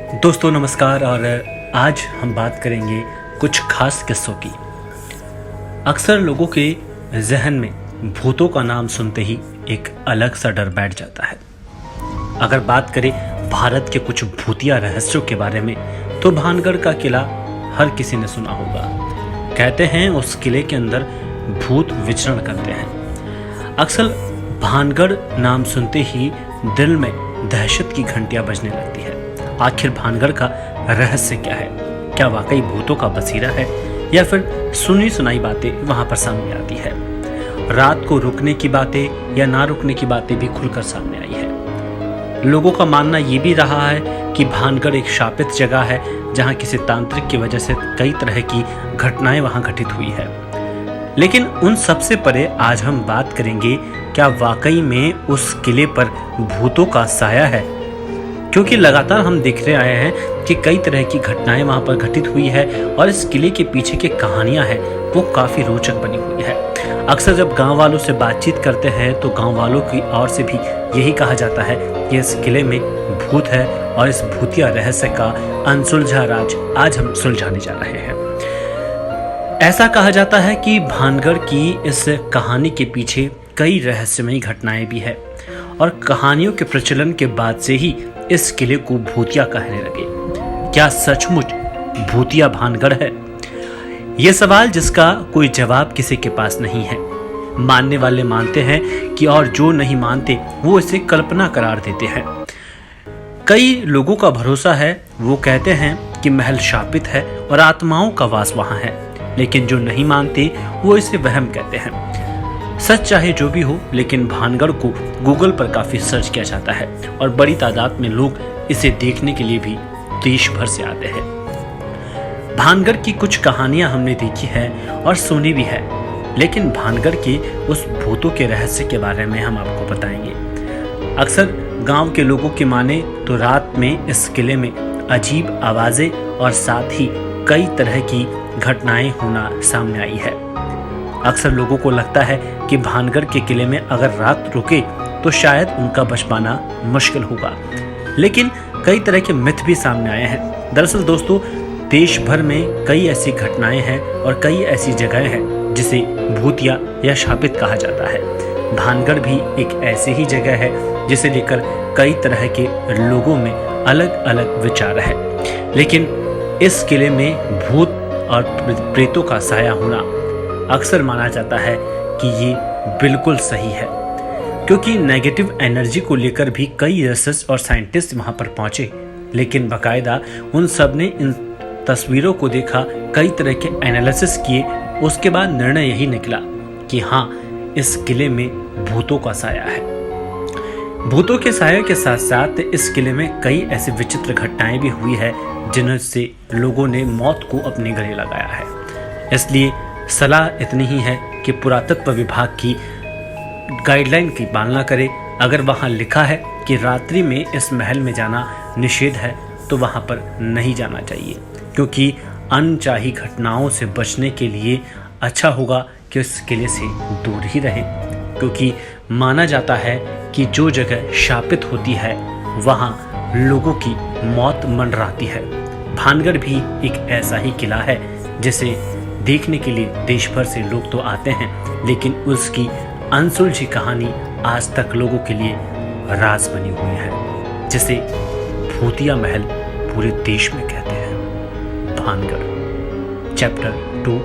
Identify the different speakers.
Speaker 1: दोस्तों नमस्कार। और आज हम बात करेंगे कुछ खास किस्सों की। अक्सर लोगों के जहन में भूतों का नाम सुनते ही एक अलग सा डर बैठ जाता है। अगर बात करें भारत के कुछ भूतिया रहस्यों के बारे में तो भानगढ़ का किला हर किसी ने सुना होगा। कहते हैं उस किले के अंदर भूत विचरण करते हैं। अक्सर भानगढ़ नाम सुनते ही दिल में दहशत की घंटियां बजने लगती है। आखिर भानगढ़ का रहस्य क्या है? क्या वाकई भूतों का बसेरा है या फिर सुनी सुनाई बातें वहां पर सामने आती है? रात को रुकने की बातें या ना रुकने की बातें भी खुलकर सामने आई है। लोगों का मानना ये भी रहा है कि भानगढ़ एक शापित जगह है जहां किसी तांत्रिक की वजह से कई तरह की घटनाएं वहां घटित हुई है। लेकिन उन सबसे परे आज हम बात करेंगे, क्या वाकई में उस किले पर भूतों का साया है? क्योंकि लगातार हम देखते आए हैं कि कई तरह की घटनाएं वहां पर घटित हुई है और इस किले के पीछे की कहानियां हैं वो काफी रोचक बनी हुई है। अक्सर जब गांव वालों से बातचीत करते हैं तो गांव वालों की ओर से भी यही कहा जाता है कि इस किले में भूत है और इस भूतिया रहस्य का अनसुलझा राज आज हम सुलझाने जा रहे हैं। ऐसा कहा जाता है कि भानगढ़ की इस कहानी के पीछे कई रहस्यमयी घटनाएं भी है और कहानियों के प्रचलन के बाद से ही इस किले को भूतिया कहने लगे। क्या सचमुच भूतिया भानगढ़ है? यह सवाल जिसका कोई जवाब किसी के पास नहीं है। मानने वाले मानते हैं कि और जो नहीं मानते वो इसे कल्पना करार देते हैं। कई लोगों का भरोसा है, वो कहते हैं कि महल शापित है और आत्माओं का वास वहां है। लेकिन जो नहीं मानते वो इसे वहम कहते हैं। सच चाहे जो भी हो, लेकिन भानगढ़ को गूगल पर काफी सर्च किया जाता है और बड़ी तादाद में लोग इसे देखने के लिए भी देश भर से आते हैं। भानगढ़ की कुछ कहानियां हमने देखी है और सुनी भी है, लेकिन भानगढ़ के उस भूतों के रहस्य के बारे में हम आपको बताएंगे। अक्सर गांव के लोगों की माने तो रात में इस किले में अजीब आवाजें और साथ ही कई तरह की घटनाएं होना सामने आई है। अक्सर लोगों को लगता है कि भानगढ़ के किले में अगर रात रुके तो शायद उनका बच पाना मुश्किल होगा, लेकिन कई तरह के मिथ भी सामने आए हैं। दरअसल दोस्तों, देश भर में कई ऐसी घटनाएं हैं और कई ऐसी जगहें हैं जिसे भूतिया या शापित कहा जाता है। भानगढ़ भी एक ऐसी ही जगह है जिसे लेकर कई तरह के लोगों में अलग अलग विचार है। लेकिन इस किले में भूत और प्रेतों का साया होना अक्सर माना जाता है कि ये बिल्कुल सही है, क्योंकि नेगेटिव एनर्जी को लेकर भी कई रिसर्च और साइंटिस्ट वहां पर पहुंचे, लेकिन बाकायदा उन सब ने इन तस्वीरों को देखा, कई तरह के एनालिसिस किए, उसके बाद निर्णय यही निकला कि हाँ, इस किले में भूतों का साया है। भूतों के साया के साथ साथ इस किले में कई ऐसी विचित्र घटनाएं भी हुई है जिनसे लोगों ने मौत को अपने गले लगाया है। इसलिए सलाह इतनी ही है कि पुरातत्व विभाग की गाइडलाइन की पालना करें। अगर वहां लिखा है कि रात्रि में इस महल में जाना निषेध है तो वहां पर नहीं जाना चाहिए, क्योंकि अनचाही घटनाओं से बचने के लिए अच्छा होगा कि उस किले से दूर ही रहें, क्योंकि माना जाता है कि जो जगह शापित होती है वहां लोगों की मौत मंडराती है। भानगढ़ भी एक ऐसा ही किला है जिसे देखने के लिए देश भर से लोग तो आते हैं, लेकिन उसकी अनसुलझी कहानी आज तक लोगों के लिए राज बनी हुई है, जिसे भूतिया महल पूरे देश में कहते हैं। भानगढ़ चैप्टर 2